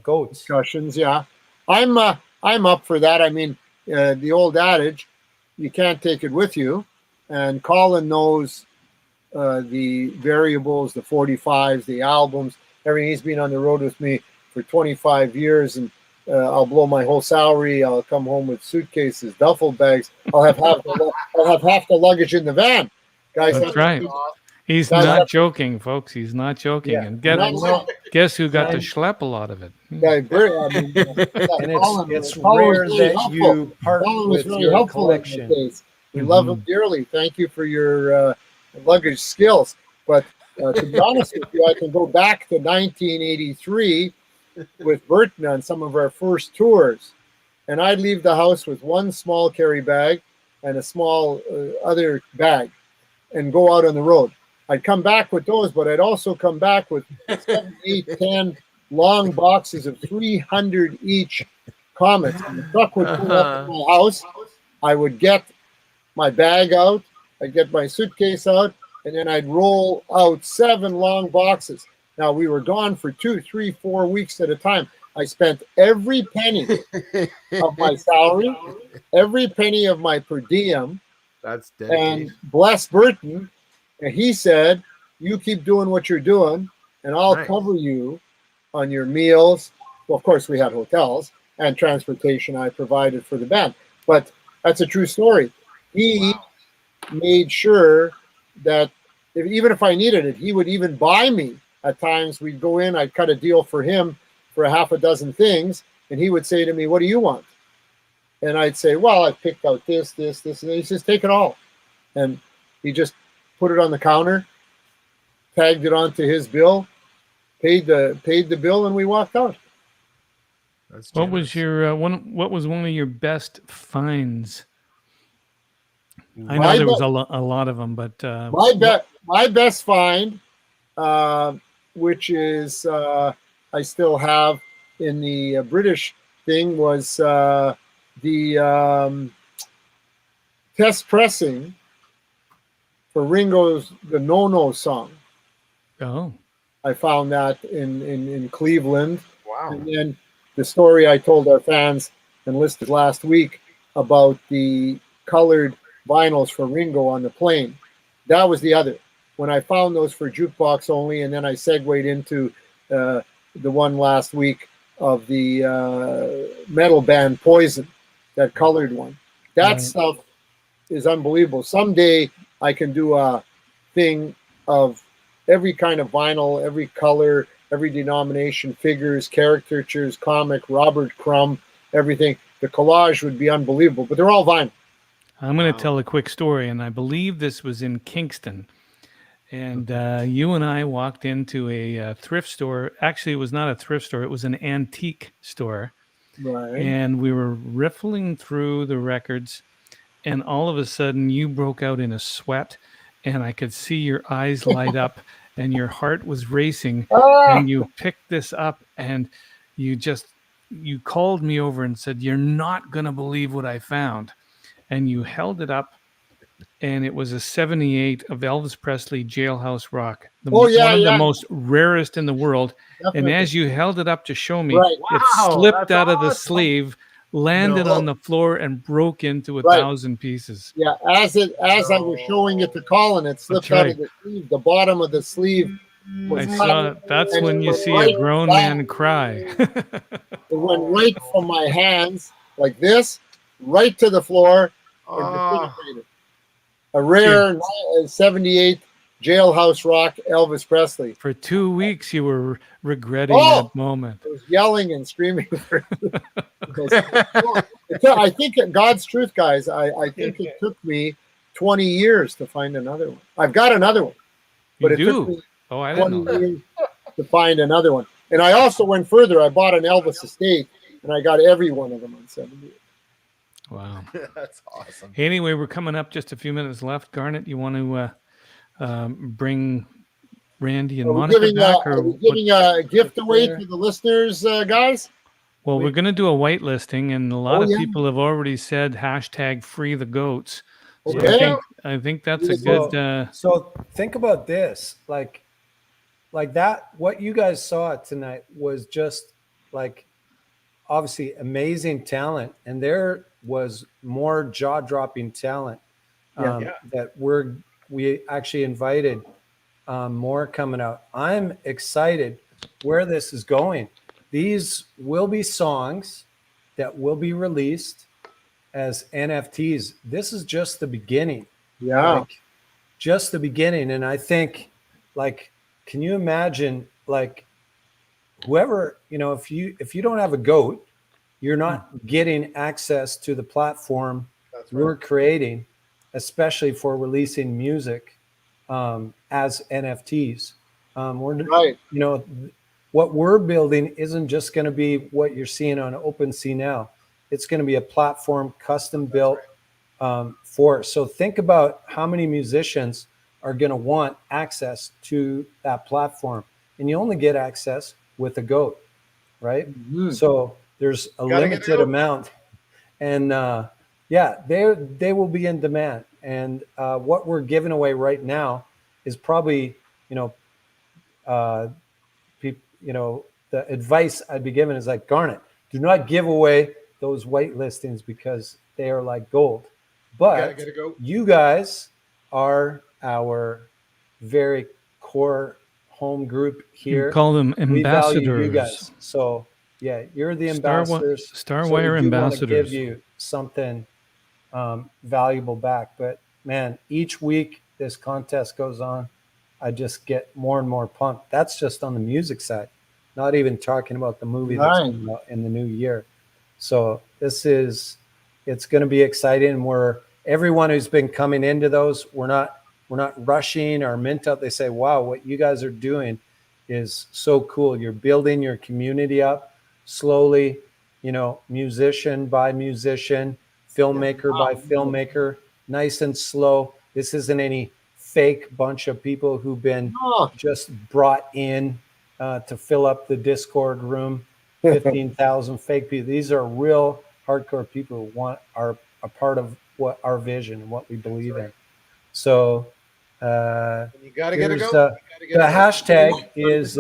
goats. Discussions, yeah. I'm up for that. I mean, the old adage, you can't take it with you. And Colin knows the variables, the 45s, the albums, everything. He's been on the road with me for 25 years, and I'll blow my whole salary. I'll come home with suitcases, duffel bags. I'll have half the luggage in the van. Guys, that's right. He's not joking, folks. He's not joking. Yeah. And guess who got to schlep a lot of it? And it's rare that you part with your collection. We love him dearly. Thank you for your luggage skills. But to be honest with you, I can go back to 1983 with Burton on some of our first tours. And I'd leave the house with one small carry bag and a small other bag and go out on the road. I'd come back with those, but I'd also come back with 7, 8, 10 long boxes of 300 each comics. And the truck would pull up to my house. I would get my bag out, I'd get my suitcase out, and then I'd roll out 7 long boxes. Now, we were gone for 2, 3, 4 weeks at a time. I spent every penny of my salary, every penny of my per diem. That's dedication. And bless Burton, and he said, "You keep doing what you're doing, and I'll cover you on your meals." Well, of course, we had hotels and transportation I provided for the band. But that's a true story. He made sure that even if I needed it, he would even buy me. At times we'd go in, I'd cut a deal for him for a half a dozen things, And he would say to me, "What do you want?" And I'd say, "Well, I picked out this, this, this." And he says, "Take it all." And he just put it on the counter, tagged it onto his bill, paid the bill, and we walked out. That's What was generous. your what was one of your best finds? I know My there was be- a lot of them, but my best find, which is I still have in the British thing, was the test pressing for Ringo's the No No song. oh, I found that in Cleveland. Wow. And then the story I told our fans and listed last week about the colored vinyls for Ringo on the plane. That was the other. When I found those for jukebox only, and then I segued into the one last week of the metal band Poison, that colored one. That Right. stuff is unbelievable. Someday I can do a thing of every kind of vinyl, every color, every denomination, figures, caricatures, comic, Robert Crumb, everything. The collage would be unbelievable, but they're all vinyl. I'm going to tell a quick story, and I believe this was in Kingston. And you and I walked into a thrift store. Actually, it was not a thrift store. It was an antique store. Right. And we were riffling through the records, and all of a sudden you broke out in a sweat, and I could see your eyes light up, and your heart was racing, and you picked this up, and you called me over and said, "You're not going to believe what I found." And you held it up, and it was a 78 of Elvis Presley Jailhouse Rock. One of the most rarest in the world. Definitely. And as you held it up to show me, Right. it Wow, slipped that's out of the awesome. sleeve, landed on the floor, and broke into 1,000 pieces. Yeah, as I was showing it to Colin, it slipped out of the sleeve. The bottom of the sleeve was I cut, saw it. That's and when it you went see right a grown back. man cry. It went right from my hands like this, right to the floor, and disintegrated. A rare 78 Jailhouse Rock Elvis Presley. For 2 weeks, you were regretting that moment. I was yelling and screaming. I think God's truth, guys. I think it took me 20 years to find another one. I've got another one, but it took me I didn't 20 know. years to find another one. And I also went further. I bought an Elvis estate, and I got every one of them on 78. Wow. That's awesome. Anyway, we're coming up, just a few minutes left. Garnet, you want to bring Randy and Monica back? Are we giving a gift away to the listeners, guys? Well, we're going to do a whitelisting, and a lot of people have already said hashtag free the goats. So Okay. I think that's a good. So think about this, like that. What you guys saw tonight was just like obviously amazing talent, and there was more jaw-dropping talent that we actually invited more coming out. I'm excited where this is going. These will be songs that will be released as NFTs. This is just the beginning. Yeah. Like, just the beginning. And I think, like, can you imagine, like, whoever, if you don't have a goat, you're not getting access to the platform we're creating, especially for releasing music as NFTs. What we're building isn't just going to be what you're seeing on OpenSea now. It's going to be a platform custom built for. So think about how many musicians are going to want access to that platform, and you only get access with a goat, right? Mm-hmm. So there's a limited amount, and they will be in demand. And what we're giving away right now is probably the advice I'd be giving is like, Garnet, do not give away those white listings because they are like gold. But you guys are our very core home group here. You call them ambassadors. We value you guys. So yeah, you're the ambassadors. Starwire ambassadors. Want to give you something valuable back. But man, each week this contest goes on, I just get more and more pumped. That's just on the music side. not even talking about the movie that's coming out in the new year. So it's going to be exciting. Everyone who's been coming into those, we're not rushing our mint out. They say, wow, what you guys are doing is so cool. You're building your community up slowly, musician by musician, filmmaker by filmmaker, nice and slow. This isn't any fake bunch of people who've been just brought in to fill up the Discord room, 15,000 fake people. These are real hardcore people who are a part of what our vision and what we believe in. So you gotta get a goat. The hashtag is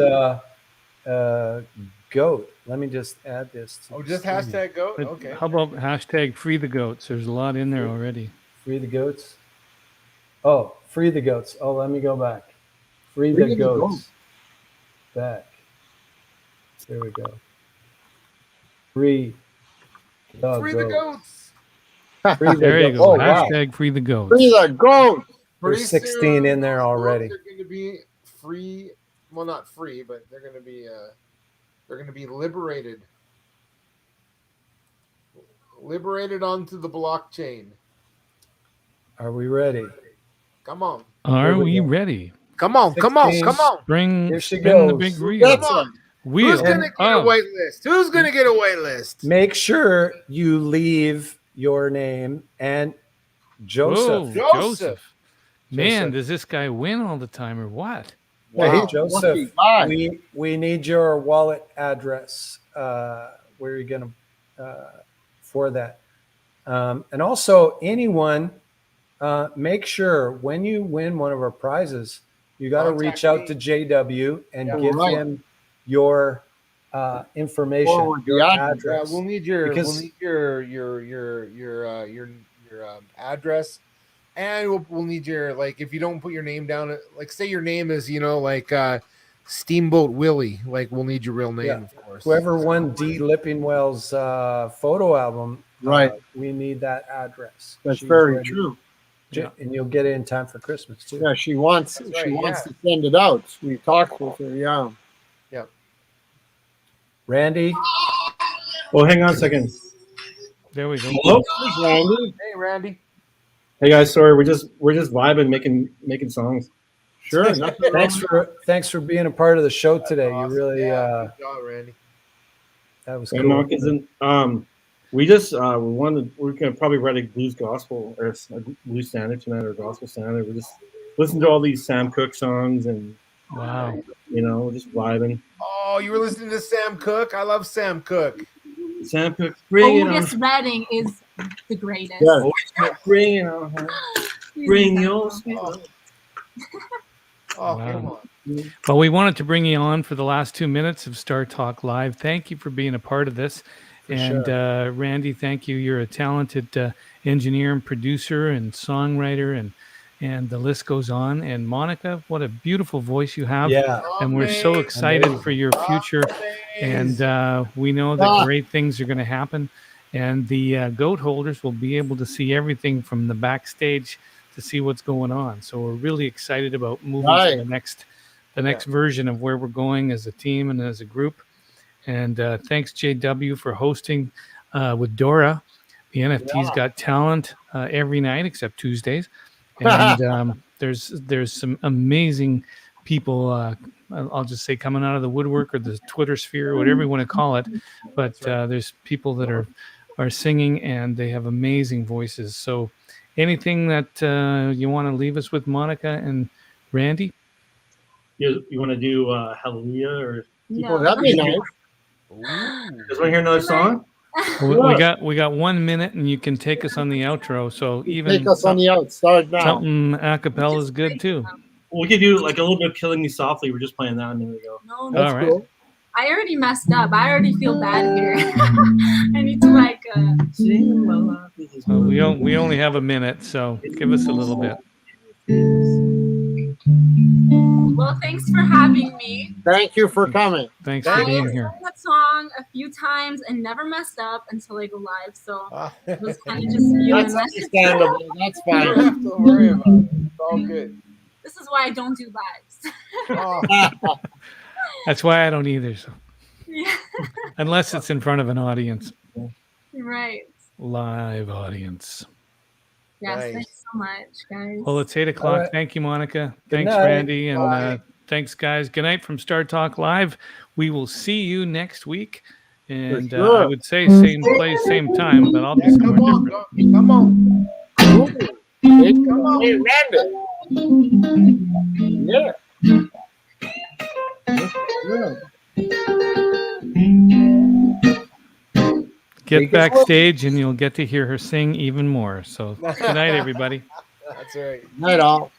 goat. Let me just add this. Just hashtag goat? But Okay. how about hashtag free the goats? There's a lot in there already. Free the goats. Oh, free the goats. Oh, let me go back. Free the goats. Back. There we go. Free the goats. There you go. Hashtag free the goats. Free the goats. There's 16 in there already. They're going to be free. Well, not free, but they're going to be liberated. Liberated onto the blockchain. Are we ready? Come on. Are we ready? Come on. Spin goes. the big wheel. Who's going to get a wait list? Who's going to get a wait list? Make sure you leave your name and Joseph. Whoa, Joseph. Man, does this guy win all the time or what? Wow. Joseph, we need your wallet address. Where are you going to for that? And also, anyone, make sure when you win one of our prizes, you got to reach out to JW and give him your information, your address. We'll need your address, and we'll need your, like, if you don't put your name down, like, say your name is Steamboat Willie, like, we'll need your real name, of course. Whoever won D. Lippingwell's photo album, we need that address. That's very true. And you'll get it in time for Christmas too. Yeah, she wants to send it out. We talked with her. Yeah. Randy. Oh, hang on a second. There we go. Hello, Randy. Hey, Randy. Hey guys, sorry, we're just vibing, making songs. Sure. Thanks for being a part of the show today. You really good job, Randy. That was cool. We're gonna probably write a blues gospel or a blues standard tonight or a gospel standard. We just listen to all these Sam Cooke songs and wow, just vibing. Oh, you were listening to Sam Cooke? I love Sam Cooke. Sam Cooke, bring it on. Otis Redding is the greatest. Yeah. Bring it on. Bring your spirit. Oh, come on. Well, we wanted to bring you on for the last 2 minutes of Startalk Live. Thank you for being a part of this. Randy, thank you. You're a talented engineer and producer and songwriter, and the list goes on. And Monica, what a beautiful voice you have. Yeah. And we're so excited for your future. And we know that great things are going to happen. And the goat holders will be able to see everything from the backstage to see what's going on. So we're really excited about moving to the next version of where we're going as a team and as a group. And thanks, JW, for hosting with Dora. The NFTs got talent every night except Tuesdays. And there's some amazing people, I'll just say, coming out of the woodwork or the Twitter sphere or whatever you want to call it. But there's people that are singing, and they have amazing voices. So anything that you want to leave us with, Monica and Randy? You want to do Hallelujah or? No. That'd be nice. Just want to hear another song? We got 1 minute, and you can take us on the outro. So even take us on the out. Start now. Something a cappella is good too. Well, we could do like a little bit of "Killing Me Softly." We're just playing that a minute ago. No, That's all right. cool. I already messed up. I already feel bad here. I need to Sing my life. We only have a minute, so give us a little bit. Well, thanks for having me. Thank you for coming. Thanks for being here. I sang that song a few times and never messed up until I go live. So it was kind of just feeling That's understandable. That's fine. Don't worry about it. It's all good. This is why I don't do lives. Oh. That's why I don't either. So Yeah. Unless it's in front of an audience, Right. live audience. Yes. Nice. Thanks so much, guys. Well, it's 8 o'clock. right. Thank you, Monica. Good Thanks, night. Randy. And Bye. thanks, guys. Good night from Startalk Live. We will see you next week. And sure. I would say same place, same time, but I'll be Yeah, somewhere come on, different. come on. Hey, Come on. Randy. Yeah. Get backstage and you'll get to hear her sing even more. So good night, everybody. That's right. Night all.